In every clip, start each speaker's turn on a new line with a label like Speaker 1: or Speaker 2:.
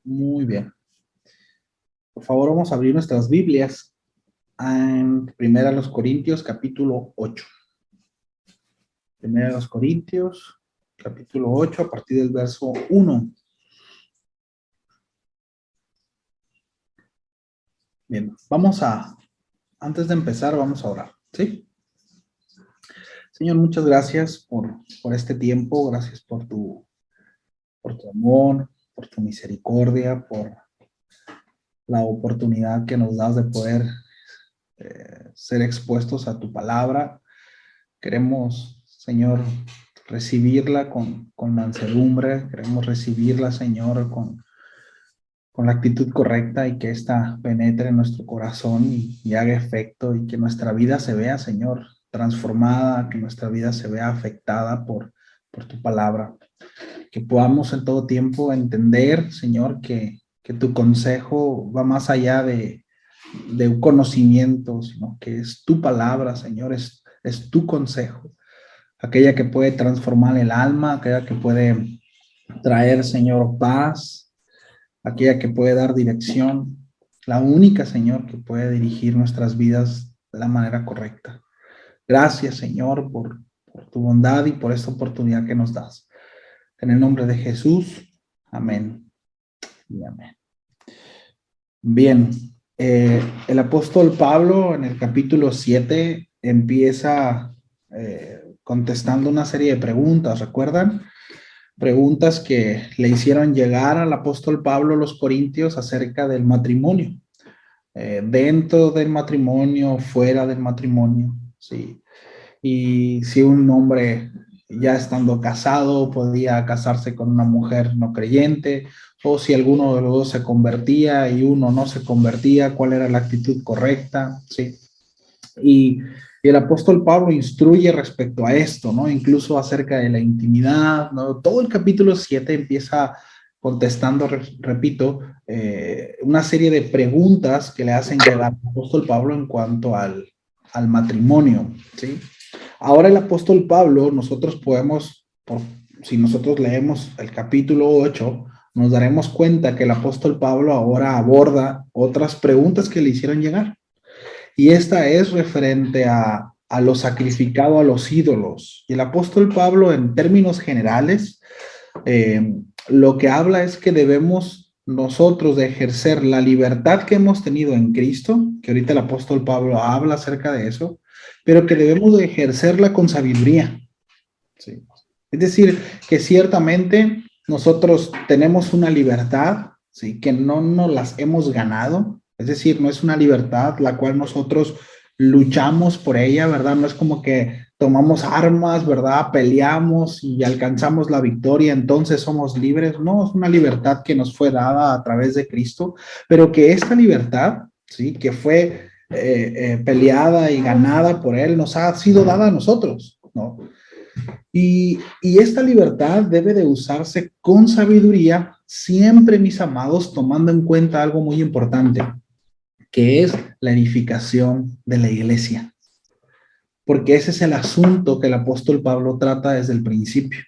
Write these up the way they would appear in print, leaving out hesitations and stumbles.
Speaker 1: Muy bien. Por favor, vamos a abrir nuestras Biblias en Primera de los Corintios, capítulo 8. Primera de los Corintios, capítulo 8, a partir del verso 1. Bien, antes de empezar, vamos a orar, ¿sí? Señor, muchas gracias por este tiempo, gracias por tu amor, por tu misericordia, por la oportunidad que nos das de poder ser expuestos a tu palabra. Queremos, Señor, recibirla con mansedumbre, queremos recibirla, Señor, con la actitud correcta y que ésta penetre en nuestro corazón y haga efecto y que nuestra vida se vea, Señor, transformada, que nuestra vida se vea afectada por tu palabra. Que podamos en todo tiempo entender, Señor, que tu consejo va más allá de un conocimiento, sino que es tu palabra, Señor, es tu consejo. Aquella que puede transformar el alma, aquella que puede traer, Señor, paz, aquella que puede dar dirección, la única, Señor, que puede dirigir nuestras vidas de la manera correcta. Gracias, Señor, por tu bondad y por esta oportunidad que nos das. En el nombre de Jesús, amén y amén. Bien, el apóstol Pablo en el capítulo 7 empieza contestando una serie de preguntas, ¿recuerdan? Preguntas que le hicieron llegar al apóstol Pablo los corintios acerca del matrimonio, dentro del matrimonio, fuera del matrimonio, sí. Y si un hombre ya estando casado podía casarse con una mujer no creyente, o si alguno de los dos se convertía y uno no se convertía, cuál era la actitud correcta, sí. Y el apóstol Pablo instruye respecto a esto, ¿no? Incluso acerca de la intimidad, ¿no? Todo el capítulo 7 empieza contestando, repito, una serie de preguntas que le hacen llegar al apóstol Pablo en cuanto al matrimonio, ¿sí? Ahora el apóstol Pablo, nosotros podemos, si nosotros leemos el capítulo 8, nos daremos cuenta que el apóstol Pablo ahora aborda otras preguntas que le hicieron llegar. Y esta es referente a lo sacrificado a los ídolos. Y el apóstol Pablo, en términos generales, lo que habla es que debemos nosotros de ejercer la libertad que hemos tenido en Cristo, que ahorita el apóstol Pablo habla acerca de eso, pero que debemos de ejercerla con sabiduría. ¿Sí? Es decir, que ciertamente nosotros tenemos una libertad, ¿sí? Que no nos las hemos ganado, es decir, no es una libertad la cual nosotros luchamos por ella, ¿verdad? No es como que tomamos armas, ¿verdad? Peleamos y alcanzamos la victoria, entonces somos libres. No, es una libertad que nos fue dada a través de Cristo, pero que esta libertad, ¿sí? Que fue peleada y ganada por Él, nos ha sido dada a nosotros, ¿no? Y esta libertad debe de usarse con sabiduría, siempre, mis amados, tomando en cuenta algo muy importante, que es la edificación de la iglesia. Porque ese es el asunto que el apóstol Pablo trata desde el principio.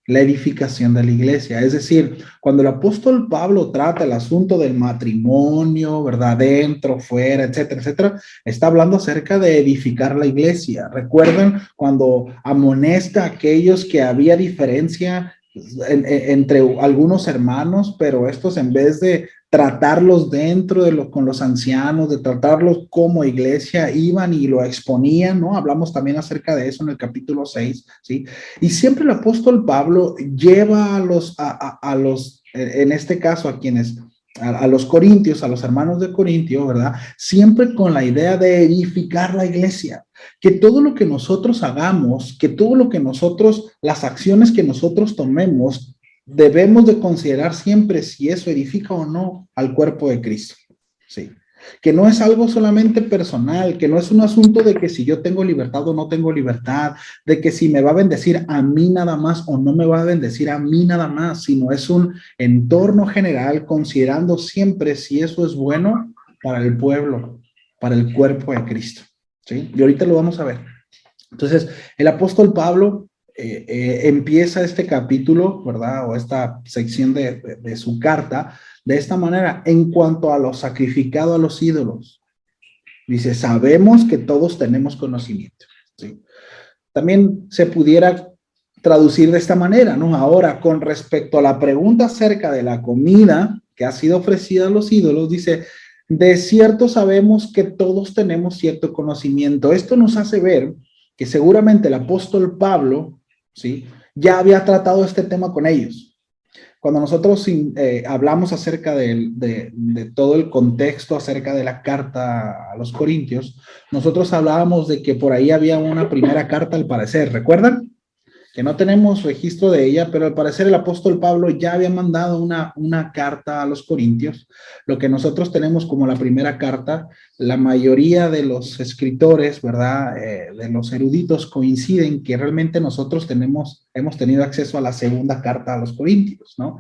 Speaker 1: La edificación de la iglesia. Es decir, cuando el apóstol Pablo trata el asunto del matrimonio, ¿verdad? Dentro, fuera, etcétera, etcétera, está hablando acerca de edificar la iglesia. Recuerden cuando amonesta a aquellos que había diferencia entre algunos hermanos, pero estos en vez de tratarlos dentro con los ancianos, de tratarlos como iglesia, iban y lo exponían, ¿no? Hablamos también acerca de eso en el capítulo 6, ¿sí? Y siempre el apóstol Pablo lleva a los, en este caso, a los corintios, a los hermanos de Corintio, ¿verdad? Siempre con la idea de edificar la iglesia, que todo lo que nosotros hagamos, que todo lo que nosotros, las acciones que nosotros tomemos, debemos de considerar siempre si eso edifica o no al cuerpo de Cristo, ¿sí? Que no es algo solamente personal, que no es un asunto de que si yo tengo libertad o no tengo libertad, de que si me va a bendecir a mí nada más o no me va a bendecir a mí nada más, sino es un entorno general considerando siempre si eso es bueno para el pueblo, para el cuerpo de Cristo, ¿sí? Y ahorita lo vamos a ver. Entonces, el apóstol Pablo empieza este capítulo, ¿verdad? O esta sección de su carta de esta manera, en cuanto a lo sacrificado a los ídolos. Dice, sabemos que todos tenemos conocimiento, ¿sí? También se pudiera traducir de esta manera, ¿no? Ahora, con respecto a la pregunta acerca de la comida que ha sido ofrecida a los ídolos, dice, de cierto sabemos que todos tenemos cierto conocimiento. Esto nos hace ver que seguramente el apóstol Pablo, ¿sí?, ya había tratado este tema con ellos. Cuando nosotros hablamos acerca de todo el contexto acerca de la carta a los Corintios, nosotros hablábamos de que por ahí había una primera carta al parecer, ¿recuerdan? Que no tenemos registro de ella, pero al parecer el apóstol Pablo ya había mandado una carta a los Corintios, lo que nosotros tenemos como la primera carta. La mayoría de los escritores, ¿verdad?, de los eruditos coinciden que realmente nosotros hemos tenido acceso a la segunda carta a los Corintios, ¿no?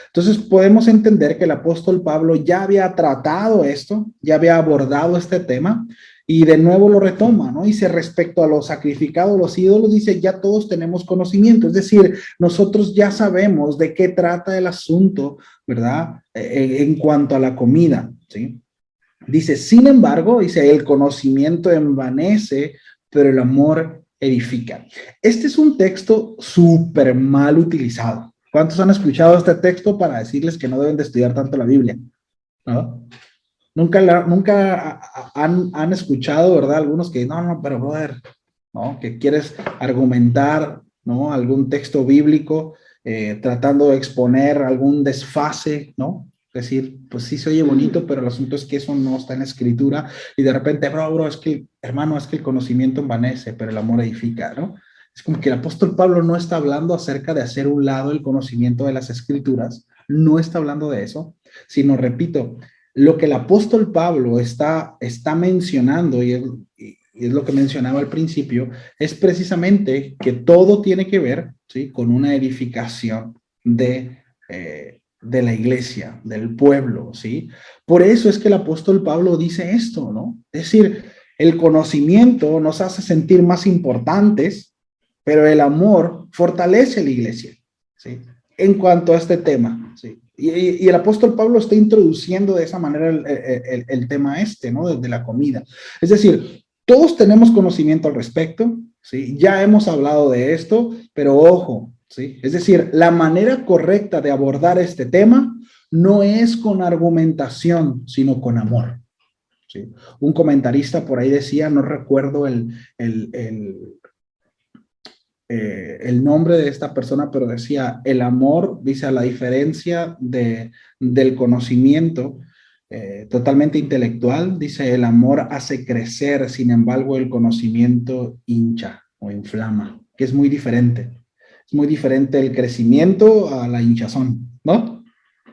Speaker 1: Entonces podemos entender que el apóstol Pablo ya había tratado esto, ya había abordado este tema, y de nuevo lo retoma, ¿no? Dice, respecto a los sacrificados, los ídolos, dice, ya todos tenemos conocimiento, es decir, nosotros ya sabemos de qué trata el asunto, ¿verdad? En cuanto a la comida, ¿sí? Dice, sin embargo, dice, el conocimiento envanece, pero el amor edifica. Este es un texto súper mal utilizado. ¿Cuántos han escuchado este texto para decirles que no deben de estudiar tanto la Biblia? ¿No? Nunca han escuchado, ¿verdad? Algunos que, no, pero brother, ¿no? Que quieres argumentar, ¿no? Algún texto bíblico, tratando de exponer algún desfase, ¿no? Es decir, pues sí se oye bonito, pero el asunto es que eso no está en la escritura, y de repente, bro, es que, hermano, es que el conocimiento envanece, pero el amor edifica, ¿no? Es como que el apóstol Pablo no está hablando acerca de hacer un lado el conocimiento de las escrituras, no está hablando de eso, sino, repito, lo que el apóstol Pablo está mencionando, y es lo que mencionaba al principio, es precisamente que todo tiene que ver, ¿sí?, con una edificación de la iglesia, del pueblo, ¿sí? Por eso es que el apóstol Pablo dice esto, ¿no? Es decir, el conocimiento nos hace sentir más importantes, pero el amor fortalece a la iglesia, ¿sí?, en cuanto a este tema, ¿sí? Y el apóstol Pablo está introduciendo de esa manera el tema ¿no? De la comida. Es decir, todos tenemos conocimiento al respecto, ¿sí? Ya hemos hablado de esto, pero ojo, ¿sí? Es decir, la manera correcta de abordar este tema no es con argumentación, sino con amor, ¿sí? Un comentarista por ahí decía, no recuerdo el nombre de esta persona, pero decía, el amor, dice, a la diferencia del conocimiento totalmente intelectual, dice, el amor hace crecer, sin embargo, el conocimiento hincha o inflama, que es muy diferente. Es muy diferente el crecimiento a la hinchazón, ¿no?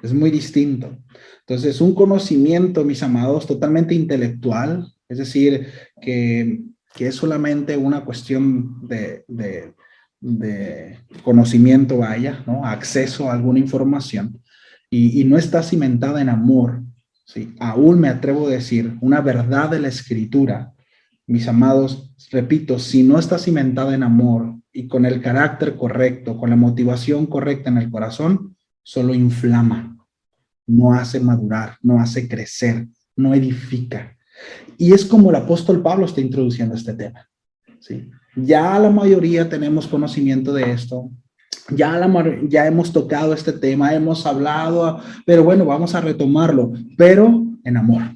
Speaker 1: Es muy distinto. Entonces, un conocimiento, mis amados, totalmente intelectual, es decir, que es solamente una cuestión de conocimiento, vaya, ¿no? Acceso a alguna información, y no está cimentada en amor, ¿sí? Aún me atrevo a decir, una verdad de la escritura, mis amados, repito, si no está cimentada en amor y con el carácter correcto, con la motivación correcta en el corazón, solo inflama, no hace madurar, no hace crecer, no edifica. Y es como el apóstol Pablo está introduciendo este tema, ¿sí? Ya la mayoría tenemos conocimiento de esto, ya hemos tocado este tema, hemos hablado, pero bueno, vamos a retomarlo, pero en amor,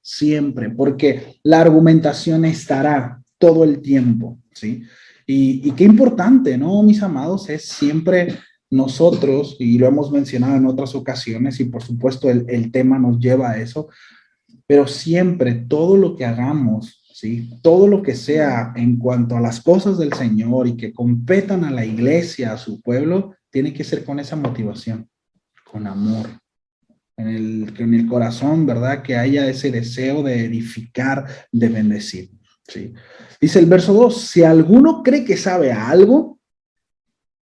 Speaker 1: siempre, porque la argumentación estará todo el tiempo, ¿sí? Y qué importante, ¿no, mis amados? Es siempre nosotros, y lo hemos mencionado en otras ocasiones, y por supuesto el tema nos lleva a eso, pero siempre todo lo que hagamos, ¿sí? Todo lo que sea en cuanto a las cosas del Señor y que competan a la iglesia, a su pueblo, tiene que ser con esa motivación, con amor, en el corazón, ¿verdad? Que haya ese deseo de edificar, de bendecir, ¿sí? Dice el verso 2, si alguno cree que sabe algo,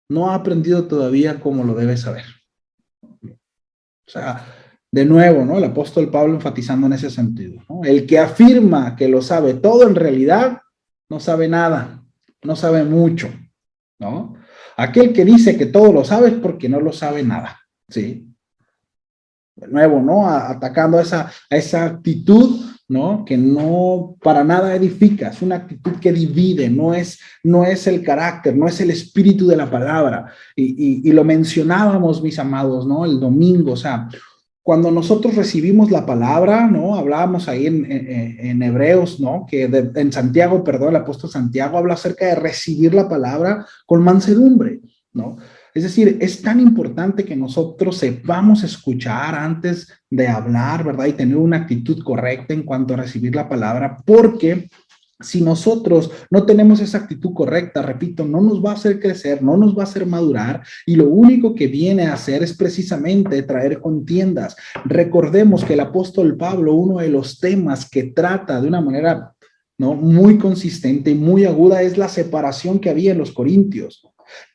Speaker 1: no ha aprendido todavía como lo debe saber. O sea, de nuevo, ¿no? El apóstol Pablo enfatizando en ese sentido, ¿no? El que afirma que lo sabe todo, en realidad no sabe nada, no sabe mucho, ¿no? Aquel que dice que todo lo sabe es porque no lo sabe nada, ¿sí? De nuevo, ¿no? Atacando a esa actitud, ¿no? Que no para nada edifica, es una actitud que divide, no es el carácter, no es el espíritu de la palabra. Y lo mencionábamos, mis amados, ¿no? El domingo, o sea, cuando nosotros recibimos la palabra, ¿no? Hablábamos ahí en Hebreos, ¿no? En Santiago, perdón, el apóstol Santiago habla acerca de recibir la palabra con mansedumbre, ¿no? Es decir, es tan importante que nosotros sepamos escuchar antes de hablar, ¿verdad? Y tener una actitud correcta en cuanto a recibir la palabra, porque si nosotros no tenemos esa actitud correcta, repito, no nos va a hacer crecer, no nos va a hacer madurar y lo único que viene a hacer es precisamente traer contiendas. Recordemos que el apóstol Pablo, uno de los temas que trata de una manera, ¿no?, muy consistente y muy aguda es la separación que había en los corintios.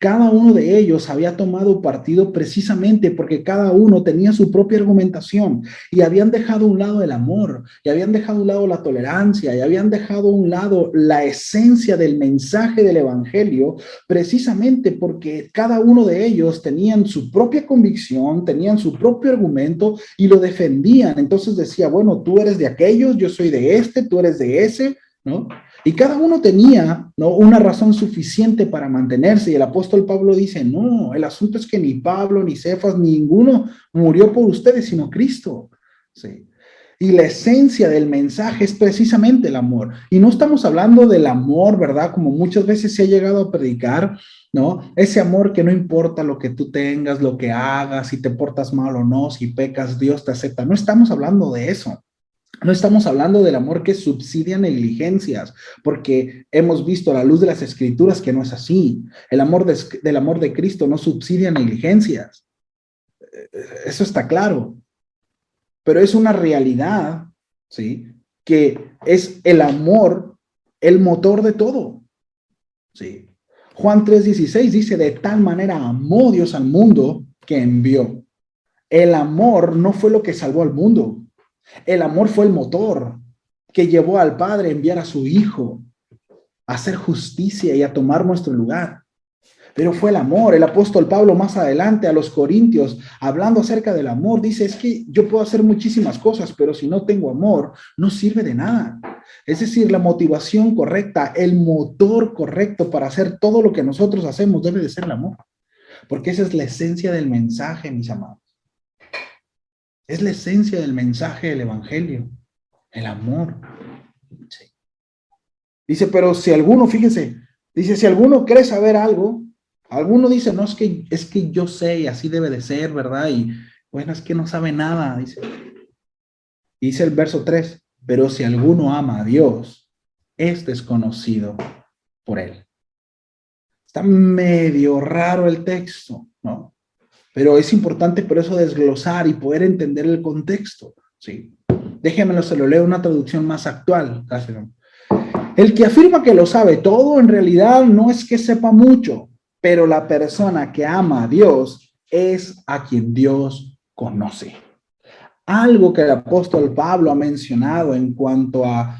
Speaker 1: Cada uno de ellos había tomado partido precisamente porque cada uno tenía su propia argumentación y habían dejado a un lado el amor, y habían dejado a un lado la tolerancia, y habían dejado a un lado la esencia del mensaje del evangelio, precisamente porque cada uno de ellos tenían su propia convicción, tenían su propio argumento y lo defendían. Entonces decía, bueno, tú eres de aquellos, yo soy de este, tú eres de ese, ¿no? Y cada uno tenía, ¿no?, una razón suficiente para mantenerse. Y el apóstol Pablo dice, no, el asunto es que ni Pablo, ni Cefas, ninguno murió por ustedes, sino Cristo. Sí. Y la esencia del mensaje es precisamente el amor. Y no estamos hablando del amor, ¿verdad? Como muchas veces se ha llegado a predicar, ¿no? Ese amor que no importa lo que tú tengas, lo que hagas, si te portas mal o no, si pecas, Dios te acepta. No estamos hablando de eso. No estamos hablando del amor que subsidia negligencias, porque hemos visto a la luz de las escrituras que no es así. Del amor de Cristo no subsidia negligencias. Eso está claro. Pero es una realidad, ¿sí?, que es el amor el motor de todo, ¿sí? Juan 3:16 dice, de tal manera amó Dios al mundo que envió. El amor no fue lo que salvó al mundo. El amor fue el motor que llevó al Padre a enviar a su Hijo a hacer justicia y a tomar nuestro lugar. Pero fue el amor. El apóstol Pablo más adelante a los Corintios, hablando acerca del amor, dice, es que yo puedo hacer muchísimas cosas, pero si no tengo amor, no sirve de nada. Es decir, la motivación correcta, el motor correcto para hacer todo lo que nosotros hacemos debe de ser el amor. Porque esa es la esencia del mensaje, mis amados. Es la esencia del mensaje del Evangelio, el amor. Sí. Dice, pero si alguno, fíjense, dice, si alguno cree saber algo, alguno dice, no, es que yo sé y así debe de ser, ¿verdad? Y bueno, es que no sabe nada, dice. Dice el verso 3, pero si alguno ama a Dios, es desconocido por él. Está medio raro el texto, ¿no? Pero es importante por eso desglosar y poder entender el contexto, ¿sí? Déjenmelo, se lo leo una traducción más actual. Gracias. El que afirma que lo sabe todo, en realidad no es que sepa mucho, pero la persona que ama a Dios es a quien Dios conoce. Algo que el apóstol Pablo ha mencionado en cuanto a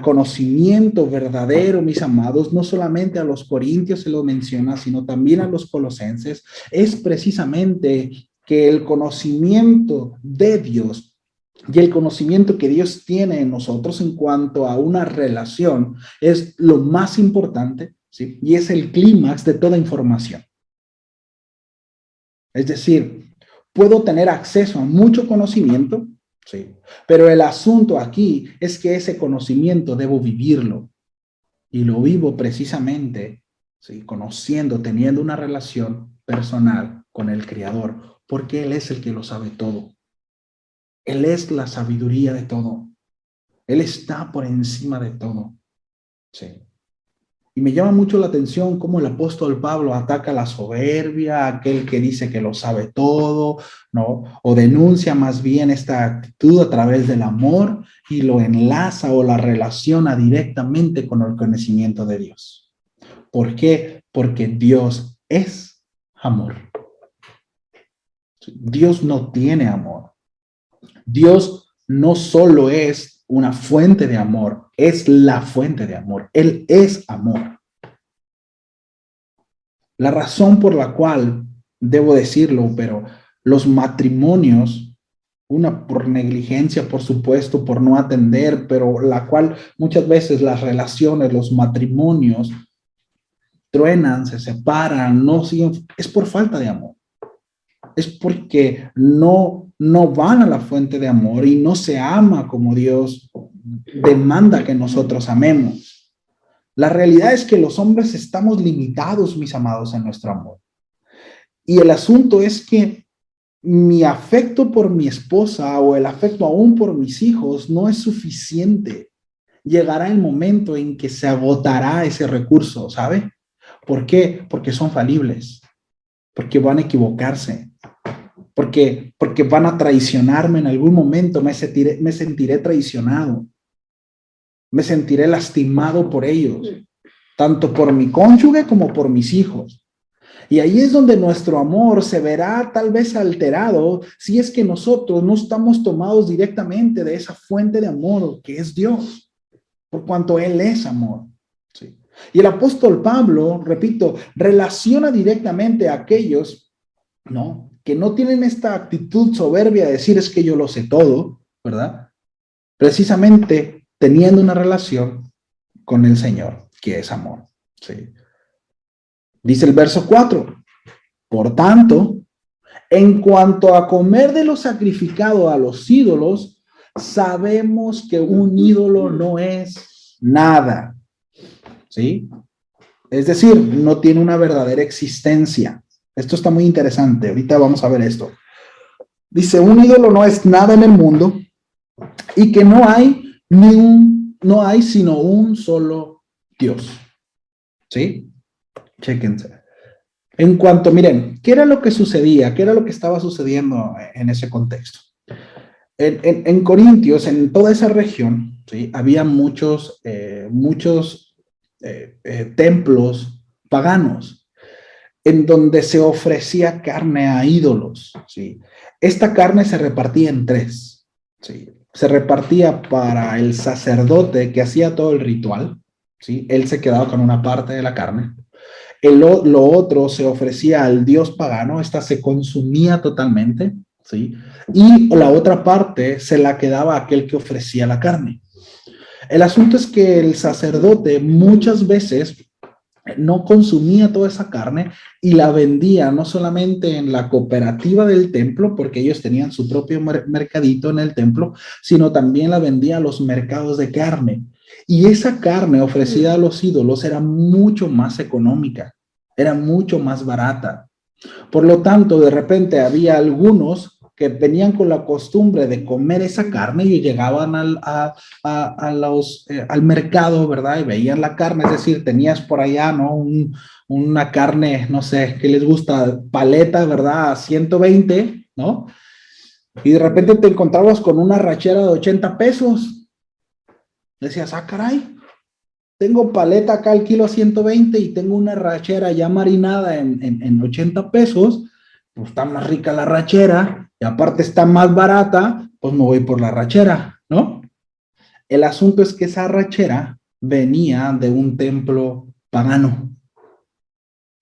Speaker 1: conocimiento verdadero, mis amados, no solamente a los corintios se lo menciona, sino también a los colosenses, es precisamente que el conocimiento de Dios y el conocimiento que Dios tiene en nosotros en cuanto a una relación es lo más importante, ¿sí? Y es el clímax de toda información. Es decir, puedo tener acceso a mucho conocimiento, sí, pero el asunto aquí es que ese conocimiento debo vivirlo y lo vivo precisamente, sí, conociendo, teniendo una relación personal con el Creador, porque Él es el que lo sabe todo. Él es la sabiduría de todo. Él está por encima de todo. Sí. Y me llama mucho la atención cómo el apóstol Pablo ataca la soberbia, aquel que dice que lo sabe todo, ¿no? O denuncia más bien esta actitud a través del amor y lo enlaza o la relaciona directamente con el conocimiento de Dios. ¿Por qué? Porque Dios es amor. Dios no tiene amor. Dios no solo es una fuente de amor, es la fuente de amor. Él es amor. La razón por la cual, debo decirlo, pero los matrimonios, una por negligencia, por supuesto, por no atender, pero la cual muchas veces las relaciones, los matrimonios truenan, se separan, no siguen, es por falta de amor. Es porque no van a la fuente de amor y no se ama como Dios demanda que nosotros amemos. La realidad es que los hombres estamos limitados, mis amados, en nuestro amor. Y el asunto es que mi afecto por mi esposa o el afecto aún por mis hijos no es suficiente. Llegará el momento en que se agotará ese recurso, ¿sabe? ¿Por qué? Porque son falibles, porque van a equivocarse, porque van a traicionarme en algún momento, me sentiré traicionado, me sentiré lastimado por ellos, tanto por mi cónyuge como por mis hijos. Y ahí es donde nuestro amor se verá tal vez alterado si es que nosotros no estamos tomados directamente de esa fuente de amor que es Dios, por cuanto Él es amor. Sí. Y el apóstol Pablo, repito, relaciona directamente a aquellos, ¿no?, que no tienen esta actitud soberbia de decir es que yo lo sé todo, ¿verdad? Precisamente teniendo una relación con el Señor, que es amor. Sí. Dice el verso 4, por tanto, en cuanto a comer de lo sacrificado a los ídolos, sabemos que un ídolo no es nada, ¿sí? Es decir, no tiene una verdadera existencia. Esto está muy interesante. Ahorita vamos a ver esto. Dice, un ídolo no es nada en el mundo y que no hay sino un solo Dios. ¿Sí? Chéquense. En cuanto, miren, ¿qué era lo que sucedía? ¿Qué era lo que estaba sucediendo en ese contexto? En Corintios, en toda esa región, ¿sí?, había muchos templos paganos en donde se ofrecía carne a ídolos, ¿sí? Esta carne se repartía en tres, ¿sí? Se repartía para el sacerdote que hacía todo el ritual, ¿sí? Él se quedaba con una parte de la carne. Lo otro se ofrecía al dios pagano, esta se consumía totalmente, ¿sí? Y la otra parte se la quedaba a aquel que ofrecía la carne. El asunto es que el sacerdote muchas veces no consumía toda esa carne y la vendía no solamente en la cooperativa del templo, porque ellos tenían su propio mercadito en el templo, sino también la vendía a los mercados de carne. Y esa carne ofrecida a los ídolos era mucho más económica, era mucho más barata. Por lo tanto, de repente había algunos que venían con la costumbre de comer esa carne y llegaban al mercado, ¿verdad? Y veían la carne, es decir, tenías por allá, ¿no? Una carne, no sé, ¿qué les gusta? Paleta, ¿verdad? 120, ¿no? Y de repente te encontrabas con una rachera de 80 pesos. Decías, ah, caray, tengo paleta acá al kilo 120 y tengo una rachera ya marinada en 80 pesos, pues está más rica la rachera y aparte está más barata, pues me voy por la rachera, ¿no? El asunto es que esa rachera venía de un templo pagano,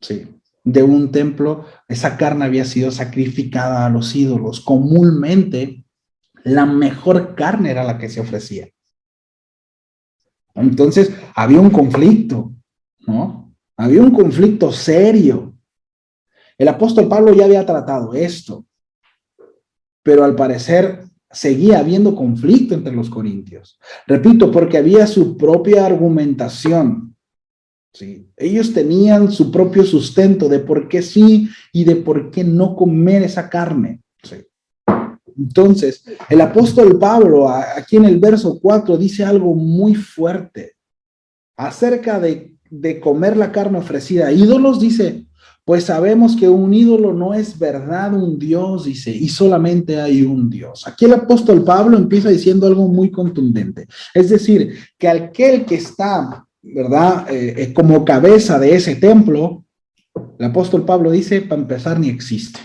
Speaker 1: sí, de un templo, esa carne había sido sacrificada a los ídolos. Comúnmente, la mejor carne era la que se ofrecía. Entonces, había un conflicto, ¿no? Había un conflicto serio. El apóstol Pablo ya había tratado esto, pero al parecer seguía habiendo conflicto entre los corintios. Repito, porque había su propia argumentación. ¿Sí? Ellos tenían su propio sustento de por qué sí y de por qué no comer esa carne. ¿Sí? Entonces, el apóstol Pablo, aquí en el verso 4, dice algo muy fuerte acerca de comer la carne ofrecida a ídolos. Dice, pues sabemos que un ídolo no es verdad un Dios, dice, y solamente hay un Dios. Aquí el apóstol Pablo empieza diciendo algo muy contundente. Es decir, que aquel que está, ¿verdad?, como cabeza de ese templo, el apóstol Pablo dice, para empezar, ni existe.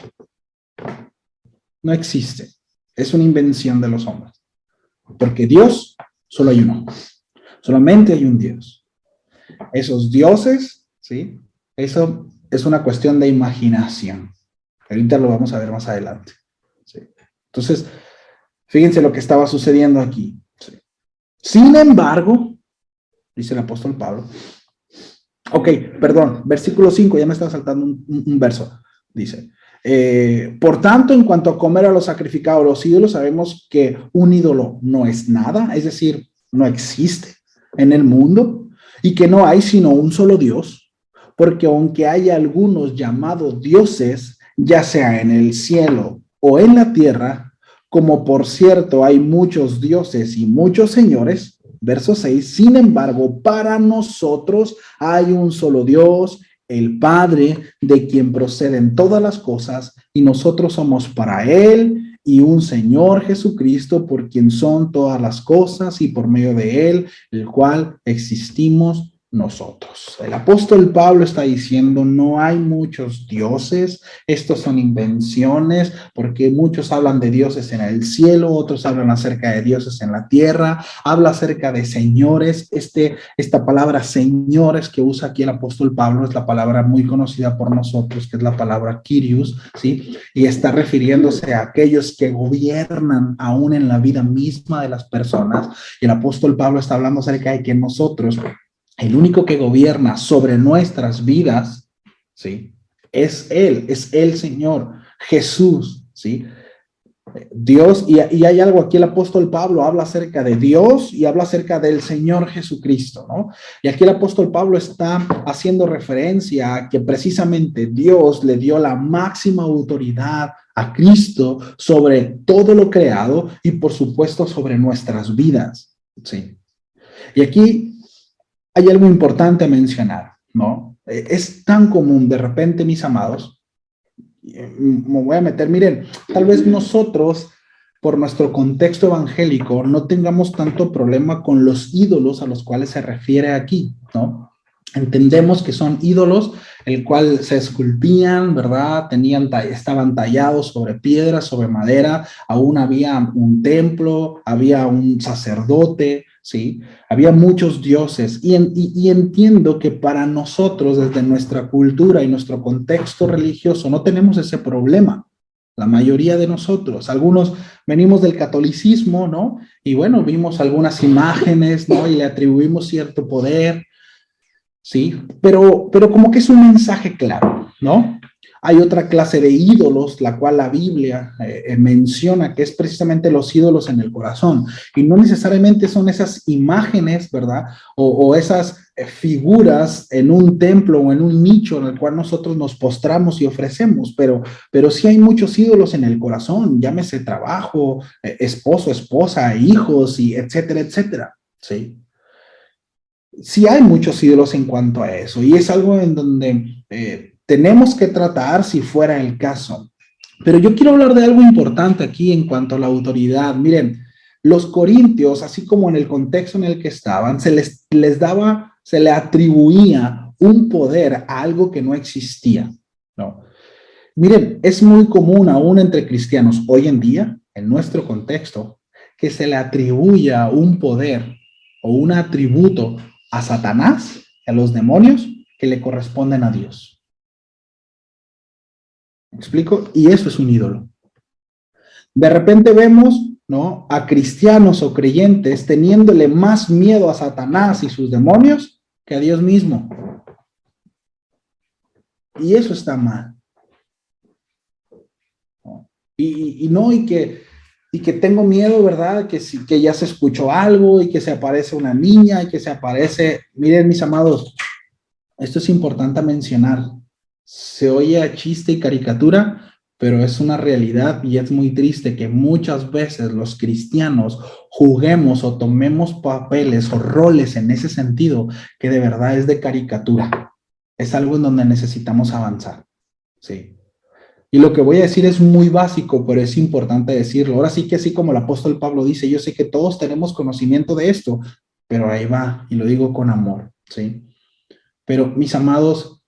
Speaker 1: No existe. Es una invención de los hombres. Porque Dios solo hay uno. Solamente hay un Dios. Esos dioses, ¿sí? Eso es una cuestión de imaginación. Ahorita lo vamos a ver más adelante. ¿Sí? Entonces, fíjense lo que estaba sucediendo aquí. ¿Sí? Sin embargo, dice el apóstol Pablo. Ok, perdón, versículo 5, ya me estaba saltando un verso. Dice, por tanto, en cuanto a comer a los sacrificados, los ídolos, sabemos que un ídolo no es nada, es decir, no existe en el mundo y que no hay sino un solo Dios, porque aunque haya algunos llamados dioses, ya sea en el cielo o en la tierra, como por cierto hay muchos dioses y muchos señores, verso 6, sin embargo, para nosotros hay un solo Dios, el Padre, de quien proceden todas las cosas, y nosotros somos para Él, y un Señor Jesucristo, por quien son todas las cosas, y por medio de Él, el cual existimos nosotros. El apóstol Pablo está diciendo, no hay muchos dioses, estos son invenciones, porque muchos hablan de dioses en el cielo, otros hablan acerca de dioses en la tierra, habla acerca de señores. Esta palabra señores que usa aquí el apóstol Pablo es la palabra muy conocida por nosotros, que es la palabra Kyrios, ¿sí? Y está refiriéndose a aquellos que gobiernan aún en la vida misma de las personas. Y el apóstol Pablo está hablando acerca de que nosotros, el único que gobierna sobre nuestras vidas, ¿sí? Es el Señor, Jesús, ¿sí? Dios, y hay algo aquí, el apóstol Pablo habla acerca de Dios y habla acerca del Señor Jesucristo, ¿no? Y aquí el apóstol Pablo está haciendo referencia a que precisamente Dios le dio la máxima autoridad a Cristo sobre todo lo creado y por supuesto sobre nuestras vidas, ¿sí? Y aquí hay algo importante a mencionar, ¿no? Es tan común de repente, mis amados, me voy a meter, miren, tal vez nosotros, por nuestro contexto evangélico, no tengamos tanto problema con los ídolos a los cuales se refiere aquí, ¿no? Entendemos que son ídolos, el cual se esculpían, ¿verdad? Estaban tallados sobre piedras, sobre madera, aún había un templo, había un sacerdote, ¿sí? Había muchos dioses y entiendo que para nosotros, desde nuestra cultura y nuestro contexto religioso, no tenemos ese problema. La mayoría de nosotros, algunos venimos del catolicismo, ¿no? Y bueno, vimos algunas imágenes, ¿no? Y le atribuimos cierto poder, ¿sí? Pero como que es un mensaje claro, ¿no? Hay otra clase de ídolos, la cual la Biblia menciona, que es precisamente los ídolos en el corazón. Y no necesariamente son esas imágenes, ¿verdad? O esas figuras en un templo o en un nicho en el cual nosotros nos postramos y ofrecemos, pero sí hay muchos ídolos en el corazón, llámese trabajo, esposo, esposa, hijos, y etcétera, etcétera, ¿sí? Sí hay muchos ídolos en cuanto a eso, y es algo en donde tenemos que tratar si fuera el caso. Pero yo quiero hablar de algo importante aquí en cuanto a la autoridad. Miren, los corintios, así como en el contexto en el que estaban, se le atribuía un poder a algo que no existía, ¿no? Miren, es muy común aún entre cristianos hoy en día, en nuestro contexto, que se le atribuya un poder o un atributo a Satanás, a los demonios, que le corresponden a Dios. ¿Me explico? Y eso es un ídolo. De repente vemos, ¿no?, a cristianos o creyentes teniéndole más miedo a Satanás y sus demonios que a Dios mismo. Y eso está mal. ¿No? Y que tengo miedo, ¿verdad? Que ya se escuchó algo y que se aparece una niña y que se aparece. Miren, mis amados, esto es importante mencionar. Se oye a chiste y caricatura, pero es una realidad y es muy triste que muchas veces los cristianos juguemos o tomemos papeles o roles en ese sentido que de verdad es de caricatura. Es algo en donde necesitamos avanzar, ¿sí? Y lo que voy a decir es muy básico, pero es importante decirlo. Ahora sí que así como el apóstol Pablo dice, yo sé que todos tenemos conocimiento de esto, pero ahí va, y lo digo con amor, ¿sí? Pero mis amados,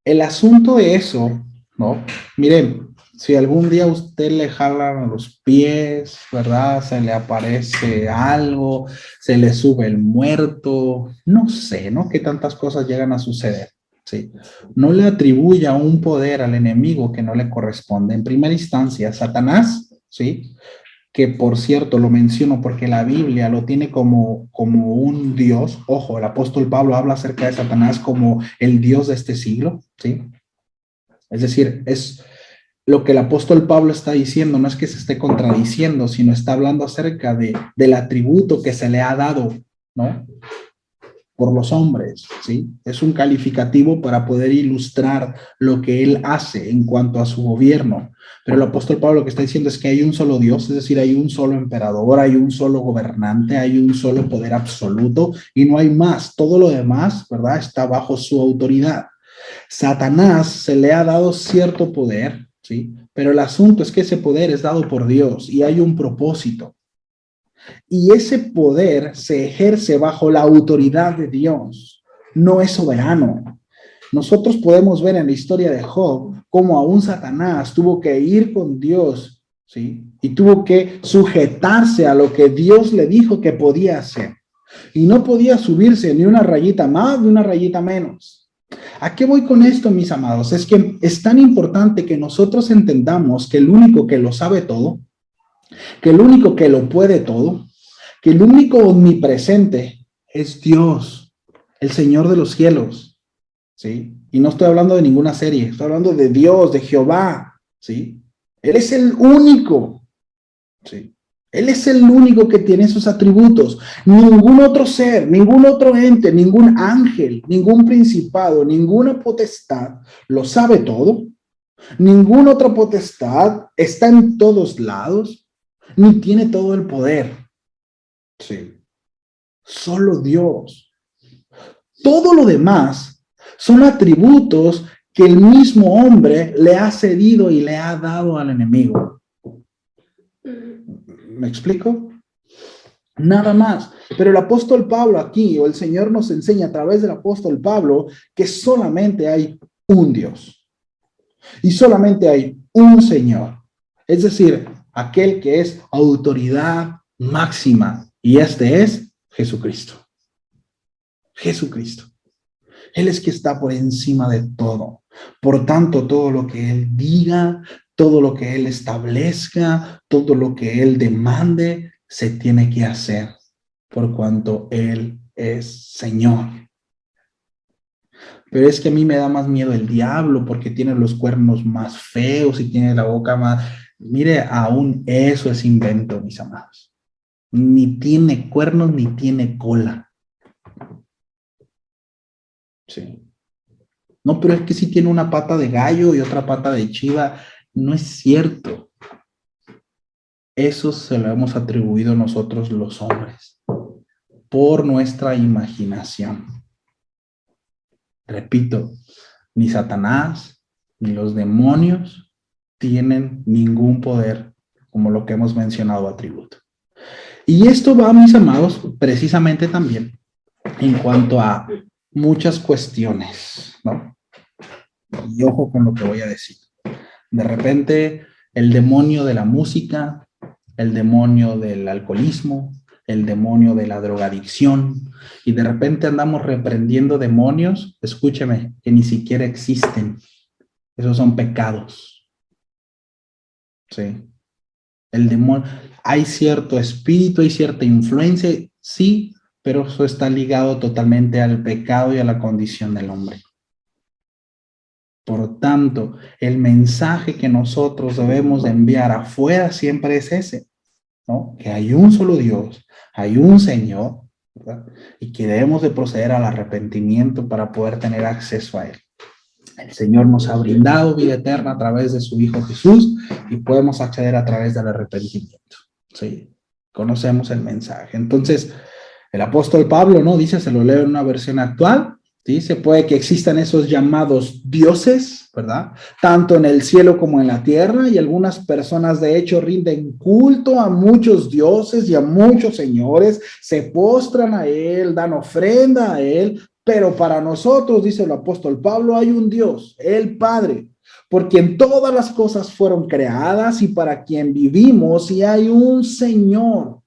Speaker 1: el asunto de eso, ¿no? Miren, Si algún día a usted le jalan los pies, ¿verdad? Se le aparece algo, se le sube el muerto, no sé, ¿no? ¿Qué tantas cosas llegan a suceder? Sí. No le atribuya un poder al enemigo que no le corresponde. En primera instancia, Satanás, ¿sí? Que por cierto lo menciono porque la Biblia lo tiene como un Dios. Ojo, el apóstol Pablo habla acerca de Satanás como el Dios de este siglo, ¿sí? Es decir, es lo que el apóstol Pablo está diciendo, no es que se esté contradiciendo, sino está hablando acerca del atributo que se le ha dado, ¿no? Por los hombres, ¿sí? Es un calificativo para poder ilustrar lo que él hace en cuanto a su gobierno. Pero el apóstol Pablo lo que está diciendo es que hay un solo Dios, es decir, hay un solo emperador, hay un solo gobernante, hay un solo poder absoluto y no hay más. Todo lo demás, ¿verdad? Está bajo su autoridad. Satanás se le ha dado cierto poder, ¿sí? Pero el asunto es que ese poder es dado por Dios y hay un propósito. Y ese poder se ejerce bajo la autoridad de Dios, no es soberano. Nosotros podemos ver en la historia de Job cómo aún Satanás tuvo que ir con Dios, ¿sí? Y tuvo que sujetarse a lo que Dios le dijo que podía hacer. Y no podía subirse ni una rayita más ni una rayita menos. ¿A qué voy con esto, mis amados? Es que es tan importante que nosotros entendamos que el único que lo sabe todo, que el único que lo puede todo, que el único omnipresente es Dios, el Señor de los cielos, ¿sí? Y no estoy hablando de ninguna serie, estoy hablando de Dios, de Jehová, ¿sí? Él es el único, ¿sí? Él es el único que tiene esos atributos. Ningún otro ser, ningún otro ente, ningún ángel, ningún principado, ninguna potestad lo sabe todo. Ninguna otra potestad está en todos lados, ni tiene todo el poder. Sí. Solo Dios. Todo lo demás son atributos que el mismo hombre le ha cedido y le ha dado al enemigo. ¿Me explico? Nada más. Pero el apóstol Pablo aquí, o el Señor nos enseña a través del apóstol Pablo, que solamente hay un Dios. Y solamente hay un Señor. Es decir, aquel que es autoridad máxima. Y este es Jesucristo. Jesucristo. Él es que está por encima de todo. Por tanto, todo lo que Él diga, todo lo que Él establezca, todo lo que Él demande, se tiene que hacer, por cuanto Él es Señor. Pero es que a mí me da más miedo el diablo porque tiene los cuernos más feos y tiene la boca más... Mire, aún eso es invento, mis amados. Ni tiene cuernos ni tiene cola. Sí. No, pero es que sí tiene una pata de gallo y otra pata de chiva. No es cierto. Eso se lo hemos atribuido nosotros los hombres por nuestra imaginación. Repito, ni Satanás ni los demonios tienen ningún poder como lo que hemos mencionado atributo. Y esto va, mis amados, precisamente también en cuanto a muchas cuestiones, ¿no? Y ojo con lo que voy a decir. De repente, el demonio de la música, el demonio del alcoholismo, el demonio de la drogadicción, y de repente andamos reprendiendo demonios, escúcheme, que ni siquiera existen. Esos son pecados. Sí. El demonio, hay cierto espíritu, hay cierta influencia, sí, pero eso está ligado totalmente al pecado y a la condición del hombre. Por tanto, el mensaje que nosotros debemos de enviar afuera siempre es ese, ¿no? Que hay un solo Dios, hay un Señor, ¿verdad? Y que debemos de proceder al arrepentimiento para poder tener acceso a Él. El Señor nos ha brindado vida eterna a través de su Hijo Jesús y podemos acceder a través del arrepentimiento. Sí, conocemos el mensaje. Entonces, el apóstol Pablo, ¿no? Dice, se lo leo en una versión actual, dice, puede que existan esos llamados dioses, ¿verdad? Tanto en el cielo como en la tierra, y algunas personas de hecho rinden culto a muchos dioses y a muchos señores, se postran a él, dan ofrenda a él, pero para nosotros, dice el apóstol Pablo, hay un Dios, el Padre, por quien todas las cosas fueron creadas y para quien vivimos, y hay un Señor,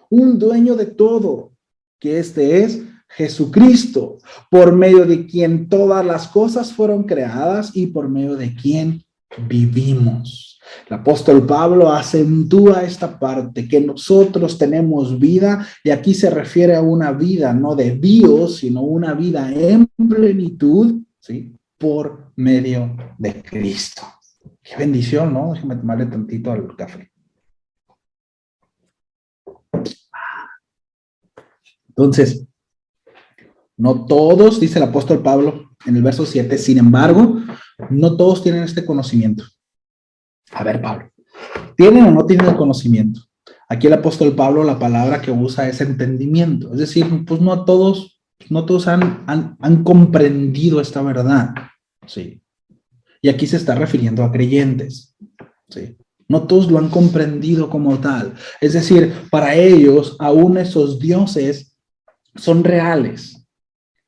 Speaker 1: un dueño de todo, que este es Jesucristo, por medio de quien todas las cosas fueron creadas y por medio de quien vivimos. El apóstol Pablo acentúa esta parte, que nosotros tenemos vida, y aquí se refiere a una vida no de Dios, sino una vida en plenitud, ¿sí? Por medio de Cristo. Qué bendición, ¿no? Déjame tomarle tantito al café. Entonces, no todos, dice el apóstol Pablo en el verso 7, sin embargo, no todos tienen este conocimiento. A ver, Pablo, ¿tienen o no tienen el conocimiento? Aquí el apóstol Pablo, la palabra que usa es entendimiento. Es decir, pues no todos han comprendido esta verdad. Sí. Y aquí se está refiriendo a creyentes. Sí. No todos lo han comprendido como tal. Es decir, para ellos, aún esos dioses son reales.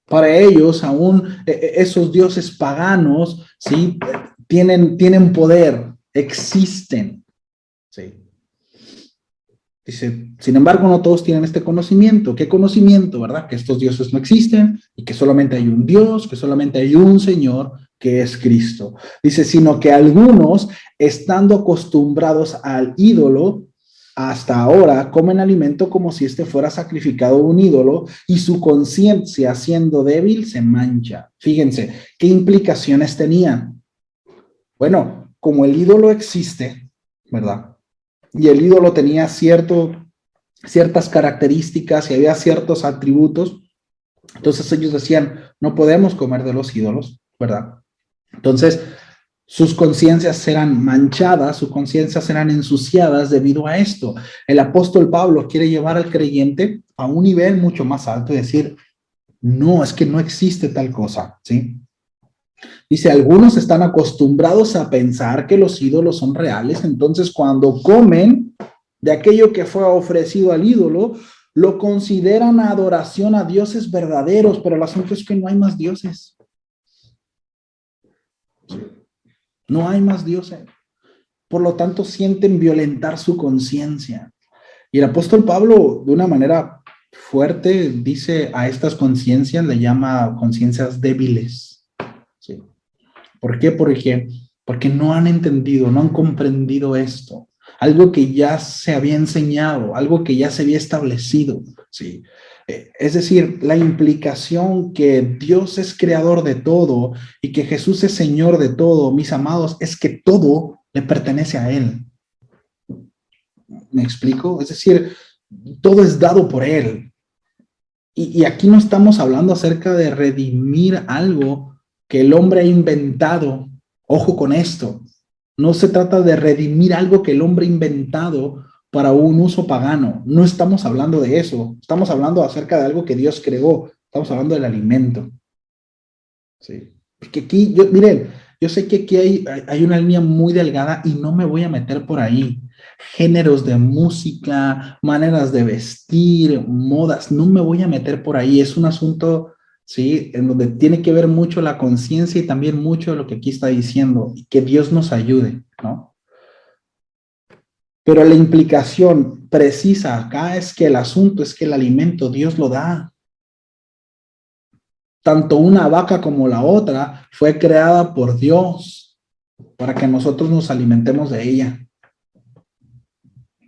Speaker 1: Para ellos, aún esos dioses paganos, ¿sí? Tienen poder, existen. Sí. Dice, sin embargo, no todos tienen este conocimiento. ¿Qué conocimiento, verdad? Que estos dioses no existen y que solamente hay un Dios, que solamente hay un Señor, que es Cristo. Dice, sino que algunos, estando acostumbrados al ídolo, hasta ahora comen alimento como si este fuera sacrificado a un ídolo, y su conciencia, siendo débil, se mancha. Fíjense, ¿qué implicaciones tenían? Bueno, como el ídolo existe, ¿verdad? Y el ídolo tenía ciertas características y había ciertos atributos, entonces ellos decían, no podemos comer de los ídolos, ¿verdad? Entonces, sus conciencias eran manchadas, sus conciencias eran ensuciadas debido a esto. El apóstol Pablo quiere llevar al creyente a un nivel mucho más alto y decir, no, es que no existe tal cosa, ¿sí? Dice, algunos están acostumbrados a pensar que los ídolos son reales, entonces cuando comen de aquello que fue ofrecido al ídolo, lo consideran adoración a dioses verdaderos, pero el asunto es que no hay más dioses. No hay más dioses. Por lo tanto, sienten violentar su conciencia. Y el apóstol Pablo, de una manera fuerte, dice a estas conciencias, le llama conciencias débiles. ¿Sí? ¿Por qué? Porque no han entendido, no han comprendido esto. Algo que ya se había enseñado, algo que ya se había establecido. ¿Sí? Es decir, la implicación que Dios es creador de todo y que Jesús es Señor de todo, mis amados, es que todo le pertenece a Él. ¿Me explico? Es decir, todo es dado por Él. Y aquí no estamos hablando acerca de redimir algo que el hombre ha inventado. Ojo con esto. No se trata de redimir algo que el hombre ha inventado para un uso pagano. No estamos hablando de eso. Estamos hablando acerca de algo que Dios creó. Estamos hablando del alimento. Sí. Porque aquí, miren, yo sé que aquí hay una línea muy delgada y no me voy a meter por ahí. Géneros de música, maneras de vestir, modas, no me voy a meter por ahí. Es un asunto, sí, en donde tiene que ver mucho la conciencia y también mucho de lo que aquí está diciendo. Y que Dios nos ayude, ¿no? Pero la implicación precisa acá es que el asunto es que el alimento Dios lo da. Tanto una vaca como la otra fue creada por Dios para que nosotros nos alimentemos de ella.